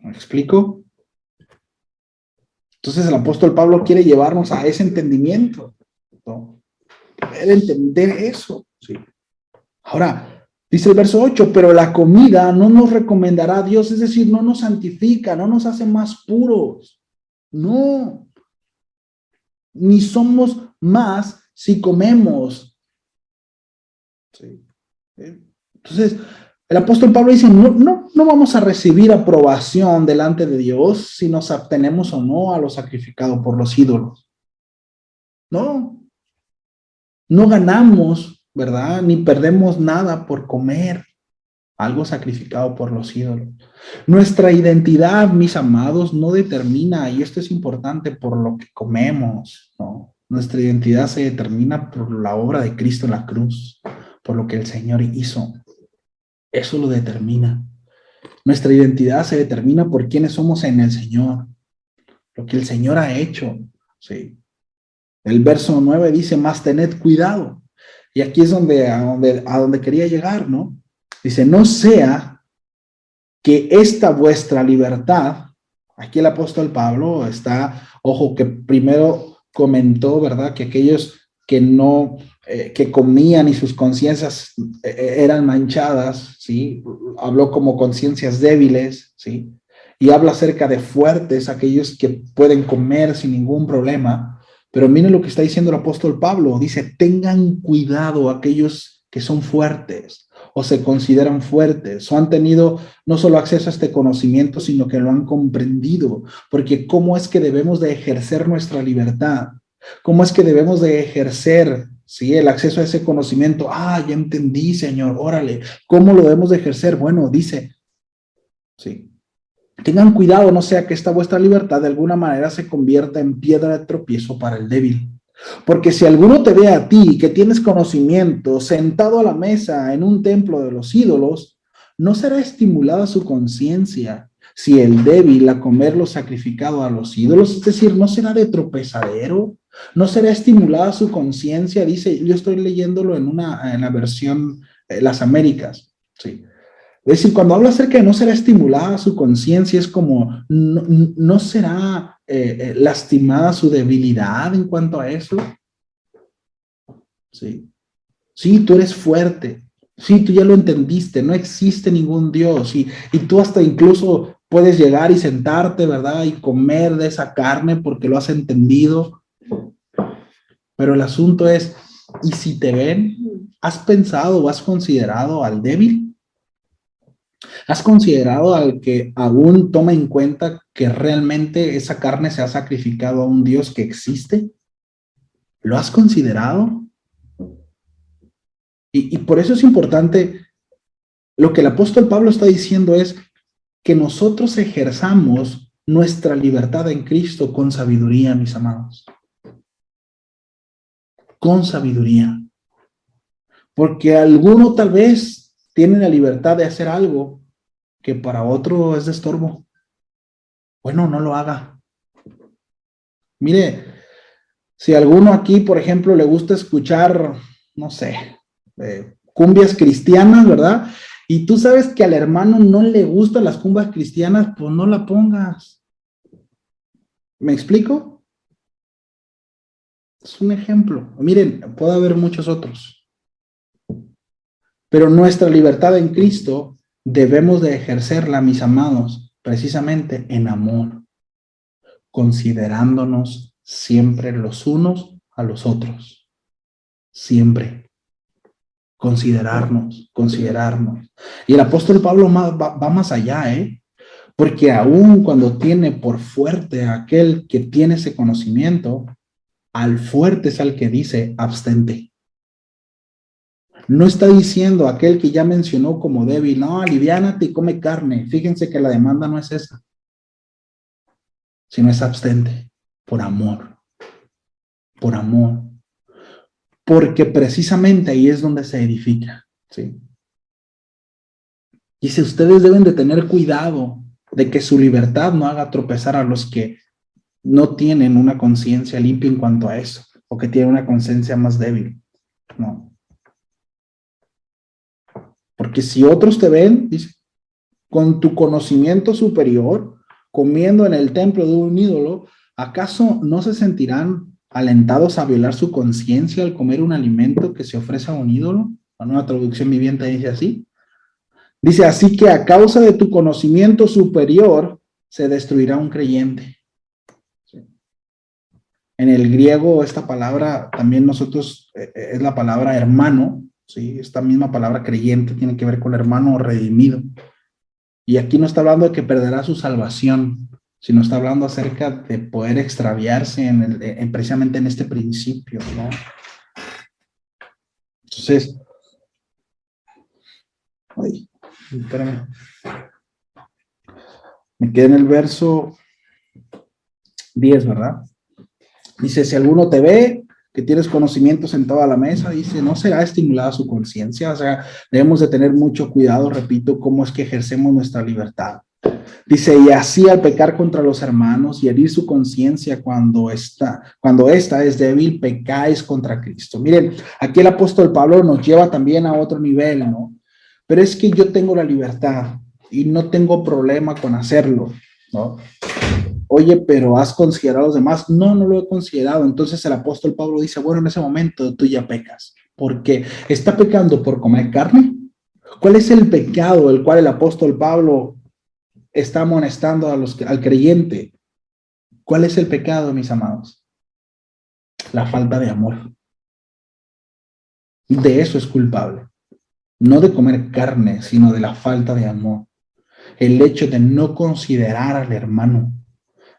Speaker 1: ¿Me explico? Entonces el apóstol Pablo quiere llevarnos a ese entendimiento, ¿no? Poder entender eso, ¿sí? Ahora, dice el verso 8, pero la comida no nos recomendará a Dios, es decir, no nos santifica, no nos hace más puros. No. Ni somos más si comemos. Sí. Entonces, el apóstol Pablo dice, no vamos a recibir aprobación delante de Dios si nos abstenemos o no a lo sacrificado por los ídolos. No ganamos, ¿verdad? Ni perdemos nada por comer algo sacrificado por los ídolos. Nuestra identidad, mis amados, no determina, y esto es importante, por lo que comemos, ¿no? Nuestra identidad se determina por la obra de Cristo en la cruz, por lo que el Señor hizo. Eso lo determina. Nuestra identidad se determina por quiénes somos en el Señor, lo que el Señor ha hecho. Sí. El verso 9 dice, más tened cuidado. Y aquí es a donde quería llegar, ¿no? Dice, no sea que esta vuestra libertad, aquí el apóstol Pablo está, ojo, que primero comentó, ¿verdad? Que aquellos que no, que comían y sus conciencias eran manchadas, ¿sí? Habló como conciencias débiles, ¿sí? Y habla acerca de fuertes, aquellos que pueden comer sin ningún problema. Pero miren lo que está diciendo el apóstol Pablo, dice, tengan cuidado aquellos que son fuertes o se consideran fuertes o han tenido no solo acceso a este conocimiento, sino que lo han comprendido, porque ¿cómo es que debemos de ejercer nuestra libertad? ¿Cómo es que debemos de ejercer, sí, el acceso a ese conocimiento? Ah, ya entendí, Señor, órale. ¿Cómo lo debemos de ejercer? Bueno, dice, sí, tengan cuidado, no sea que esta vuestra libertad de alguna manera se convierta en piedra de tropiezo para el débil. Porque si alguno te ve a ti, que tienes conocimiento, sentado a la mesa en un templo de los ídolos, no será estimulada su conciencia si el débil a comer lo sacrificado a los ídolos, es decir, no será de tropezadero, no será estimulada su conciencia, dice, yo estoy leyéndolo en la versión Las Américas, sí. Es decir, cuando habla acerca de no será estimulada su conciencia, es como no será lastimada su debilidad en cuanto a eso. Sí. Sí, tú eres fuerte. Sí, tú ya lo entendiste. No existe ningún Dios. Y tú hasta incluso puedes llegar y sentarte, ¿verdad? Y comer de esa carne porque lo has entendido. Pero el asunto es, ¿y si te ven? ¿Has pensado o has considerado al débil? ¿Has considerado al que aún toma en cuenta que realmente esa carne se ha sacrificado a un Dios que existe? ¿Lo has considerado? Y por eso es importante, lo que el apóstol Pablo está diciendo es que nosotros ejerzamos nuestra libertad en Cristo con sabiduría, mis amados. Con sabiduría. Porque alguno tal vez tiene la libertad de hacer algo que para otro es de estorbo. Bueno, no lo haga. Mire, si a alguno aquí, por ejemplo, le gusta escuchar, no sé, cumbias cristianas, ¿verdad? Y tú sabes que al hermano no le gustan las cumbias cristianas, pues no la pongas. ¿Me explico? Es un ejemplo. Miren, puede haber muchos otros. Pero nuestra libertad en Cristo debemos de ejercerla, mis amados, precisamente en amor, considerándonos siempre los unos a los otros. Siempre. Considerarnos. Y el apóstol Pablo va más allá, porque aún cuando tiene por fuerte a aquel que tiene ese conocimiento, al fuerte es al que dice abstente. No está diciendo aquel que ya mencionó como débil, no, aliviánate y come carne. Fíjense que la demanda no es esa, sino es abstente, por amor, por amor. Porque precisamente ahí es donde se edifica, ¿sí? Dice, ustedes deben de tener cuidado de que su libertad no haga tropezar a los que no tienen una conciencia limpia en cuanto a eso, o que tienen una conciencia más débil, ¿no? Porque si otros te ven, dice, con tu conocimiento superior, comiendo en el templo de un ídolo, ¿acaso no se sentirán alentados a violar su conciencia al comer un alimento que se ofrece a un ídolo? La Nueva Traducción Viviente dice así. Dice, así que a causa de tu conocimiento superior se destruirá un creyente. En el griego esta palabra también nosotros es la palabra hermano, ¿sí? Esta misma palabra creyente tiene que ver con hermano redimido. Y aquí no está hablando de que perderá su salvación, sino está hablando acerca de poder extraviarse precisamente en este principio, ¿no? Entonces, ay, espérame. Me quedé en el verso 10, ¿verdad? Dice, si alguno te ve que tienes conocimientos en toda la mesa, dice, ¿no será estimulada su conciencia? O sea, debemos de tener mucho cuidado, repito, cómo es que ejercemos nuestra libertad. Dice, y así al pecar contra los hermanos y herir su conciencia cuando esta es débil, pecáis contra Cristo. Miren, aquí el apóstol Pablo nos lleva también a otro nivel, ¿no? Pero es que yo tengo la libertad y no tengo problema con hacerlo, ¿no? Oye, pero ¿has considerado a los demás? No, no lo he considerado. Entonces el apóstol Pablo dice, bueno, en ese momento tú ya pecas. ¿Por qué? ¿Está pecando por comer carne? ¿Cuál es el pecado el cual el apóstol Pablo está amonestando al creyente? ¿Cuál es el pecado, mis amados? La falta de amor. De eso es culpable. No de comer carne, sino de la falta de amor. El hecho de no considerar al hermano.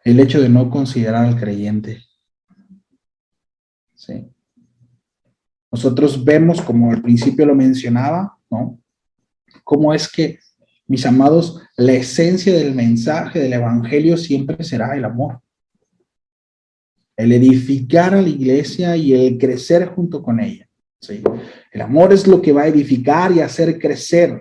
Speaker 1: El hecho de no considerar al creyente. Sí. Nosotros vemos, como al principio lo mencionaba, ¿no? Cómo es que, mis amados, la esencia del mensaje del evangelio siempre será el amor. El edificar a la iglesia y el crecer junto con ella. ¿Sí? El amor es lo que va a edificar y hacer crecer.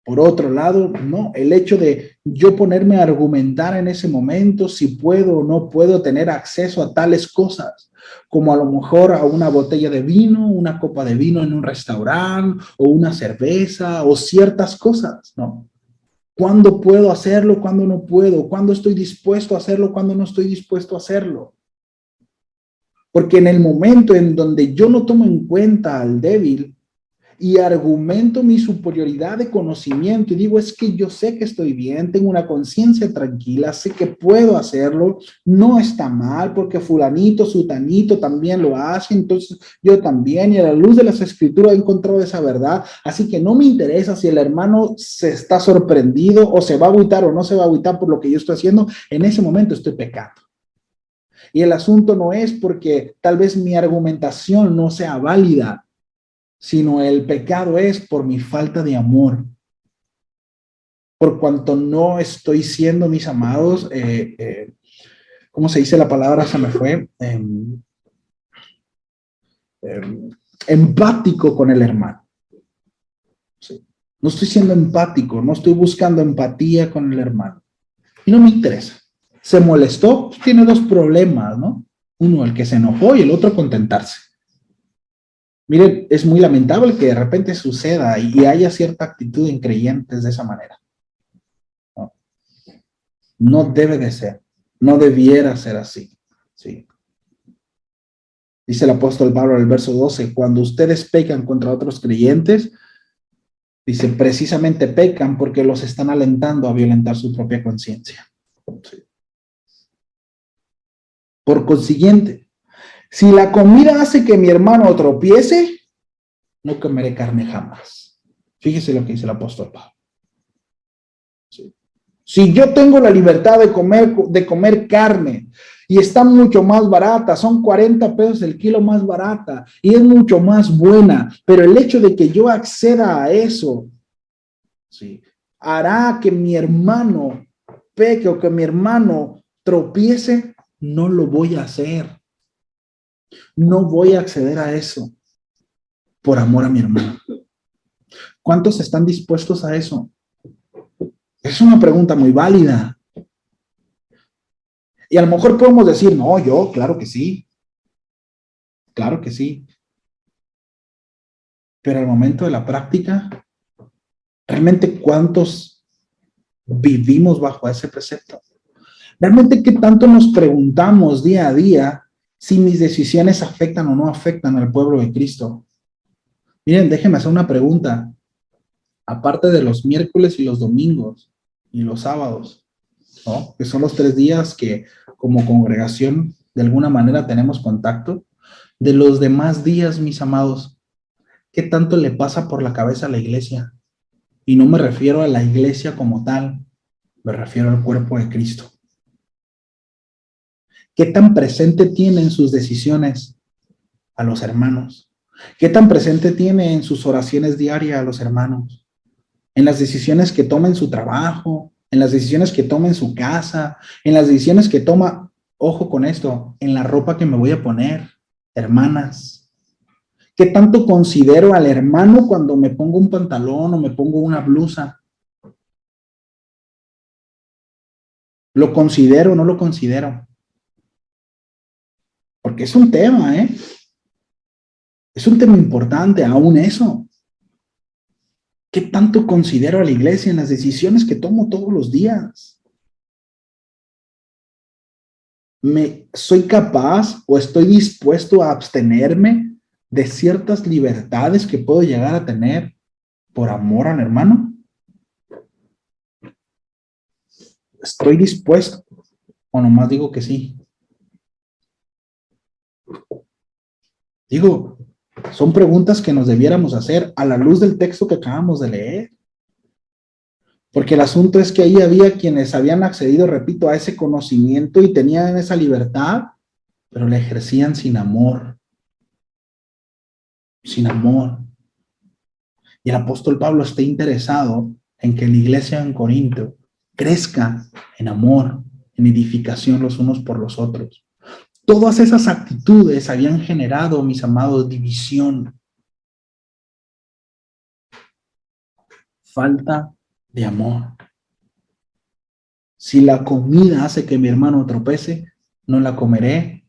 Speaker 1: Por otro lado, no, el hecho de yo ponerme a argumentar en ese momento si puedo o no puedo tener acceso a tales cosas, como a lo mejor a una botella de vino, una copa de vino en un restaurante, o una cerveza, o ciertas cosas, ¿no? ¿Cuándo puedo hacerlo? ¿Cuándo no puedo? ¿Cuándo estoy dispuesto a hacerlo? ¿Cuándo no estoy dispuesto a hacerlo? Porque en el momento en donde yo no tomo en cuenta al débil y argumento mi superioridad de conocimiento y digo, es que yo sé que estoy bien, tengo una conciencia tranquila, sé que puedo hacerlo, no está mal porque fulanito, sutanito también lo hace, entonces yo también, y a la luz de las escrituras he encontrado esa verdad, así que no me interesa si el hermano se está sorprendido o se va a agüitar o no se va a agüitar por lo que yo estoy haciendo, en ese momento estoy pecando. Y el asunto no es porque tal vez mi argumentación no sea válida, sino el pecado es por mi falta de amor. Por cuanto no estoy siendo, mis amados, ¿cómo se dice la palabra? Se me fue. Empático con el hermano. Sí. No estoy siendo empático, no estoy buscando empatía con el hermano. Y no me interesa. Se molestó, tiene dos problemas, ¿no? Uno, el que se enojó y el otro, contentarse. Miren, es muy lamentable que de repente suceda y haya cierta actitud en creyentes de esa manera. No, no debe de ser, no debiera ser así. ¿Sí? Dice el apóstol Pablo en el verso 12, cuando ustedes pecan contra otros creyentes, dice, precisamente pecan porque los están alentando a violentar su propia conciencia. ¿Sí? Por consiguiente, si la comida hace que mi hermano tropiece, no comeré carne jamás. Fíjese lo que dice el apóstol Pablo. ¿Sí? Si yo tengo la libertad de comer carne y está mucho más barata, son 40 pesos el kilo más barata y es mucho más buena, pero el hecho de que yo acceda a eso, ¿sí?, hará que mi hermano peque o que mi hermano tropiece, no lo voy a hacer. No voy a acceder a eso por amor a mi hermano. ¿Cuántos están dispuestos a eso? Es una pregunta muy válida. Y a lo mejor podemos decir, no, yo, claro que sí. Claro que sí. Pero al momento de la práctica, ¿realmente cuántos vivimos bajo ese precepto? ¿Realmente qué tanto nos preguntamos día a día si mis decisiones afectan o no afectan al pueblo de Cristo? Miren, déjenme hacer una pregunta. Aparte de los miércoles y los domingos y los sábados, ¿no?, que son los 3 días que como congregación de alguna manera tenemos contacto, de los demás días, mis amados, ¿qué tanto le pasa por la cabeza a la iglesia? Y no me refiero a la iglesia como tal, me refiero al cuerpo de Cristo. ¿Qué tan presente tiene en sus decisiones a los hermanos? ¿Qué tan presente tiene en sus oraciones diarias a los hermanos? En las decisiones que toma en su trabajo, en las decisiones que toma en su casa, en las decisiones que toma, ojo con esto, en la ropa que me voy a poner. hermanas? ¿Qué tanto considero al hermano cuando me pongo un pantalón o me pongo una blusa? ¿Lo considero o no lo considero? Porque es un tema, ¿eh? Es un tema importante, aún eso. ¿Qué tanto considero a la iglesia en las decisiones que tomo todos los días? ¿Soy capaz o estoy dispuesto a abstenerme de ciertas libertades que puedo llegar a tener por amor al hermano? ¿Estoy dispuesto o nomás digo que sí? Digo, son preguntas que nos debiéramos hacer a la luz del texto que acabamos de leer. Porque el asunto es que ahí había quienes habían accedido, repito, a ese conocimiento y tenían esa libertad, pero la ejercían sin amor. Sin amor. Y el apóstol Pablo está interesado en que la iglesia en Corinto crezca en amor, en edificación los unos por los otros. Todas esas actitudes habían generado, mis amados, división. Falta de amor. Si la comida hace que mi hermano tropece, no la comeré.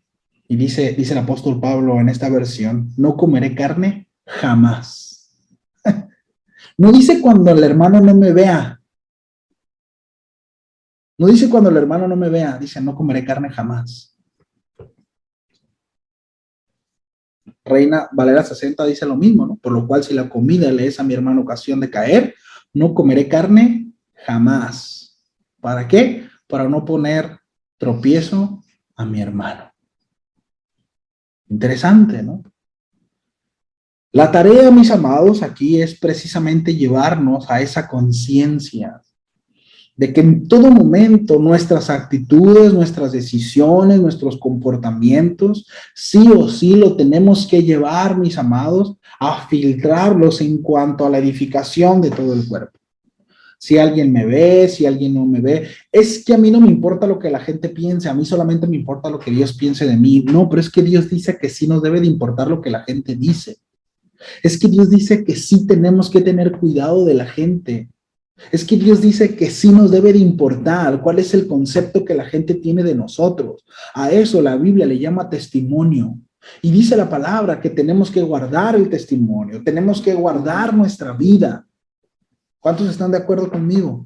Speaker 1: Y dice el apóstol Pablo en esta versión, no comeré carne jamás. No dice cuando el hermano no me vea. No dice cuando el hermano no me vea, dice no comeré carne jamás. Reina Valera 60 dice lo mismo, ¿no? Por lo cual si la comida le es a mi hermano ocasión de caer, no comeré carne jamás. ¿Para qué? Para no poner tropiezo a mi hermano. Interesante, ¿no? La tarea, mis amados, aquí es precisamente llevarnos a esa conciencia de que en todo momento nuestras actitudes, nuestras decisiones, nuestros comportamientos, sí o sí lo tenemos que llevar, mis amados, a filtrarlos en cuanto a la edificación de todo el cuerpo. Si alguien me ve, si alguien no me ve, es que a mí no me importa lo que la gente piense, a mí solamente me importa lo que Dios piense de mí. No, pero es que Dios dice que sí nos debe de importar lo que la gente dice. Es que Dios dice que sí tenemos que tener cuidado de la gente. Es que Dios dice que sí nos debe de importar cuál es el concepto que la gente tiene de nosotros. A eso la Biblia le llama testimonio. Y dice la palabra que tenemos que guardar el testimonio, tenemos que guardar nuestra vida. ¿Cuántos están de acuerdo conmigo?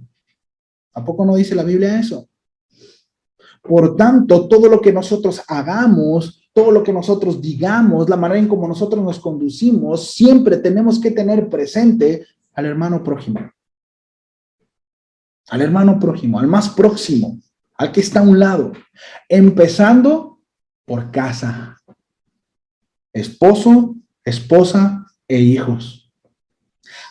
Speaker 1: ¿A poco no dice la Biblia eso? Por tanto, todo lo que nosotros hagamos, todo lo que nosotros digamos, la manera en cómo nosotros nos conducimos, siempre tenemos que tener presente al hermano prójimo. Al hermano prójimo, al más próximo, al que está a un lado. Empezando por casa. Esposo, esposa e hijos.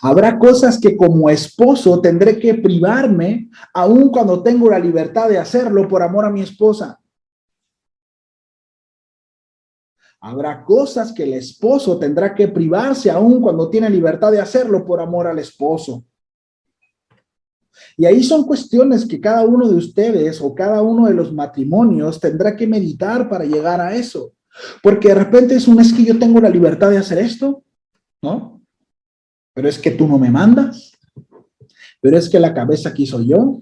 Speaker 1: Habrá cosas que como esposo tendré que privarme, aun cuando tengo la libertad de hacerlo por amor a mi esposa. Habrá cosas que el esposo tendrá que privarse, aun cuando tiene libertad de hacerlo por amor al esposo. Y ahí son cuestiones que cada uno de ustedes o cada uno de los matrimonios tendrá que meditar para llegar a eso. Porque de repente es que yo tengo la libertad de hacer esto, ¿no? Pero es que tú no me mandas. Pero es que la cabeza aquí soy yo.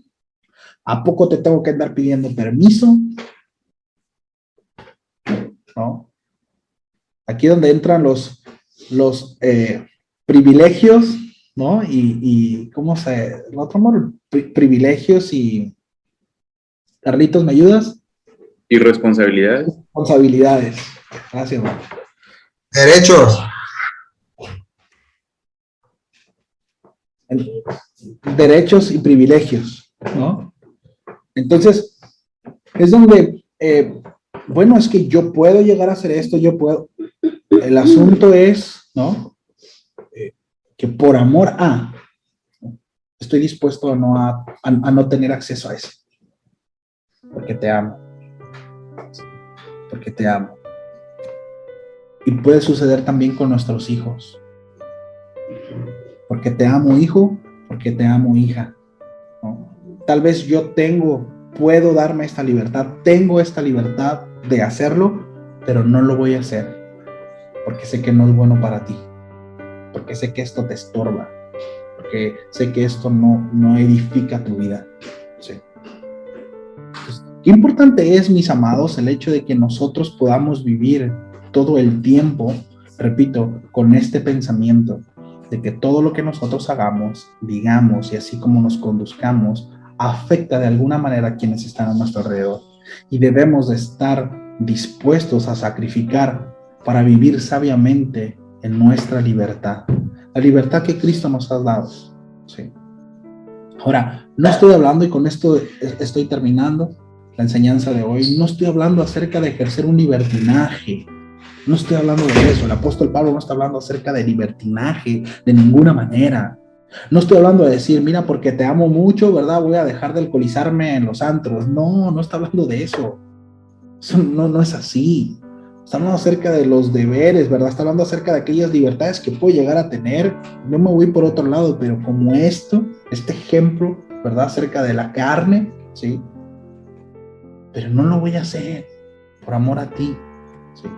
Speaker 1: ¿A poco te tengo que andar pidiendo permiso? ¿No? Aquí donde entran los privilegios, ¿no? Y ¿cómo se? Otro modo, privilegios y... Carlitos, ¿me ayudas?
Speaker 2: ¿Y responsabilidades?
Speaker 1: Responsabilidades. Gracias, Juan.
Speaker 3: Derechos.
Speaker 1: Derechos y privilegios, ¿no? Entonces, es donde, bueno, es que yo puedo llegar a hacer esto, yo puedo. El asunto es, ¿no? Que por amor a, estoy dispuesto a no tener acceso a eso. Porque te amo. Porque te amo. Y puede suceder también con nuestros hijos. Porque te amo, hijo, porque te amo, hija, ¿no? Tal vez yo tengo esta libertad de hacerlo, pero no lo voy a hacer. porque sé que no es bueno para ti, porque sé que esto te estorba, porque sé que esto no edifica tu vida. Sí. Entonces, qué importante es, mis amados, el hecho de que nosotros podamos vivir todo el tiempo, repito, con este pensamiento de que todo lo que nosotros hagamos, digamos y así como nos conduzcamos, afecta de alguna manera a quienes están a nuestro alrededor. Y debemos de estar dispuestos a sacrificar para vivir sabiamente en nuestra libertad. La libertad que Cristo nos ha dado. Sí. Ahora, no estoy hablando, y con esto estoy terminando la enseñanza de hoy, no estoy hablando acerca de ejercer un libertinaje. No estoy hablando de eso. El apóstol Pablo no está hablando acerca de libertinaje de ninguna manera. No estoy hablando de decir, mira, porque te amo mucho, ¿verdad? Voy a dejar de alcoholizarme en los antros. No está hablando de eso. Eso no es así. Está hablando acerca de los deberes, ¿verdad? Está hablando acerca de aquellas libertades que puedo llegar a tener. No me voy por otro lado, pero como este ejemplo, ¿verdad? Acerca de la carne, ¿sí? Pero no lo voy a hacer por amor a ti, ¿sí?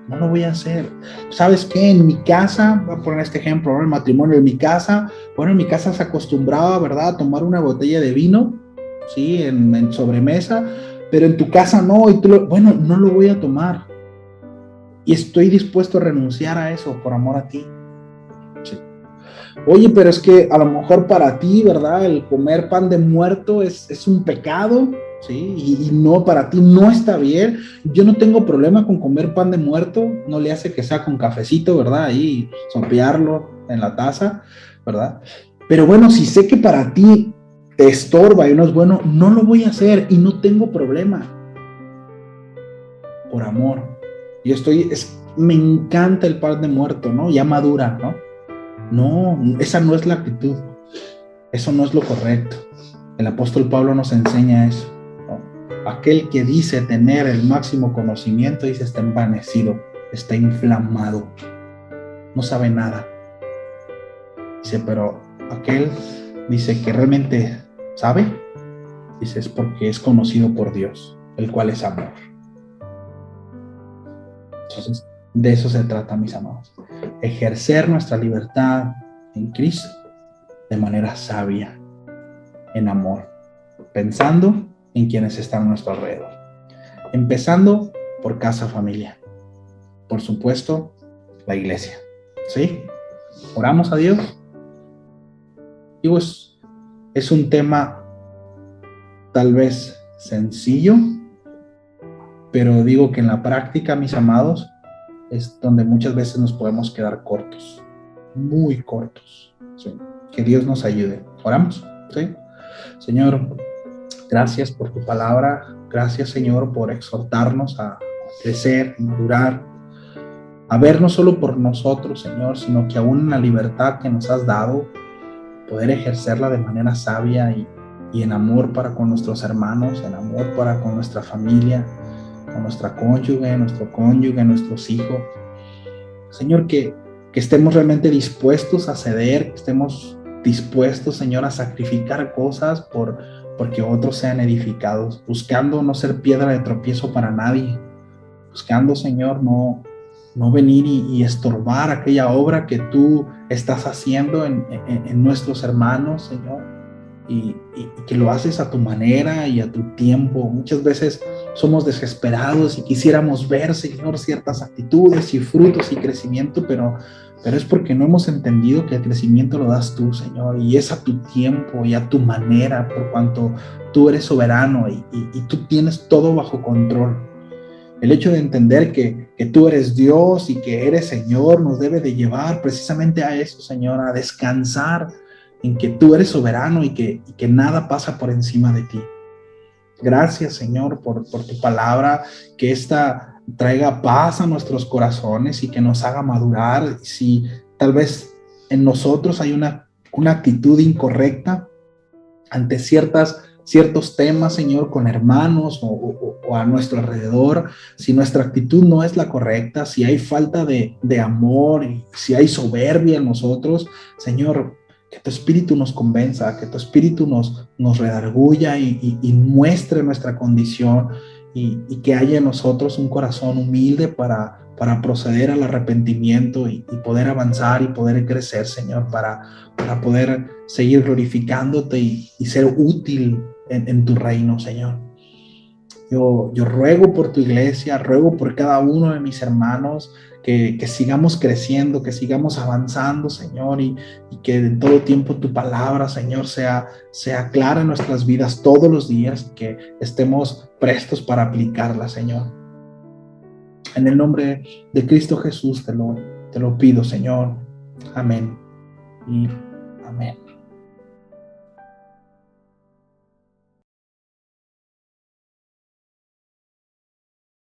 Speaker 1: No lo voy a hacer. ¿Sabes qué? En mi casa, voy a poner este ejemplo, ¿no? El matrimonio en mi casa, en mi casa se acostumbraba, ¿verdad? A tomar una botella de vino, ¿sí? En sobremesa, pero en tu casa no, y no lo voy a tomar. Y estoy dispuesto a renunciar a eso por amor a ti. Sí. Oye, pero es que a lo mejor para ti, ¿verdad? El comer pan de muerto es un pecado, ¿sí? Y no, para ti no está bien. Yo no tengo problema con comer pan de muerto, no le hace que sea con cafecito, ¿verdad? Ahí sopearlo en la taza, ¿verdad? Pero bueno, si sé que para ti te estorba y no es bueno, no lo voy a hacer y no tengo problema. Por amor. Me encanta el pan de muerto, ¿no? Ya madura, ¿no? No, esa no es la actitud. Eso no es lo correcto. El apóstol Pablo nos enseña eso, ¿no? Aquel que dice tener el máximo conocimiento, dice, está envanecido, está inflamado, no sabe nada. Dice, pero aquel dice que realmente sabe, dice, es porque es conocido por Dios, el cual es amor. Entonces, de eso se trata, mis amados. Ejercer nuestra libertad en Cristo de manera sabia, en amor, pensando en quienes están a nuestro alrededor. Empezando por casa, familia. Por supuesto, la iglesia. ¿Sí? Oramos a Dios. Digo, es un tema tal vez sencillo, pero digo que en la práctica, mis amados, es donde muchas veces nos podemos quedar cortos, muy cortos. ¿Sí? Que Dios nos ayude. Oramos. ¿Sí? Señor, gracias por tu palabra. Gracias, Señor, por exhortarnos a crecer, a madurar, a ver no solo por nosotros, Señor, sino que aún en la libertad que nos has dado, poder ejercerla de manera sabia y en amor para con nuestros hermanos, en amor para con nuestra familia, con nuestra cónyuge, nuestros hijos. Señor, que estemos realmente dispuestos a ceder, que estemos dispuestos, Señor, a sacrificar cosas porque otros sean edificados, buscando no ser piedra de tropiezo para nadie, buscando, Señor, no venir y estorbar aquella obra que tú estás haciendo en nuestros hermanos, Señor, y que lo haces a tu manera y a tu tiempo. Muchas veces somos desesperados y quisiéramos ver, Señor, ciertas actitudes y frutos y crecimiento, pero es porque no hemos entendido que el crecimiento lo das tú, Señor, y es a tu tiempo y a tu manera, por cuanto tú eres soberano y tú tienes todo bajo control. El hecho de entender que tú eres Dios y que eres Señor nos debe de llevar precisamente a eso, Señor, a descansar en que tú eres soberano y que nada pasa por encima de ti. Gracias, Señor, por tu palabra, que esta traiga paz a nuestros corazones y que nos haga madurar. Si tal vez en nosotros hay una actitud incorrecta ante ciertos temas, Señor, con hermanos o a nuestro alrededor, si nuestra actitud no es la correcta, si hay falta de amor, y si hay soberbia en nosotros, Señor, que tu Espíritu nos convenza, que tu Espíritu nos redarguya y muestre nuestra condición y que haya en nosotros un corazón humilde para proceder al arrepentimiento y poder avanzar y poder crecer, Señor, para poder seguir glorificándote y ser útil en tu reino, Señor. Yo ruego por tu iglesia, ruego por cada uno de mis hermanos, que sigamos creciendo, que sigamos avanzando, Señor, y que en todo tiempo tu palabra, Señor, sea clara en nuestras vidas todos los días, que estemos prestos para aplicarla, Señor. En el nombre de Cristo Jesús te lo pido, Señor. Amén y amén.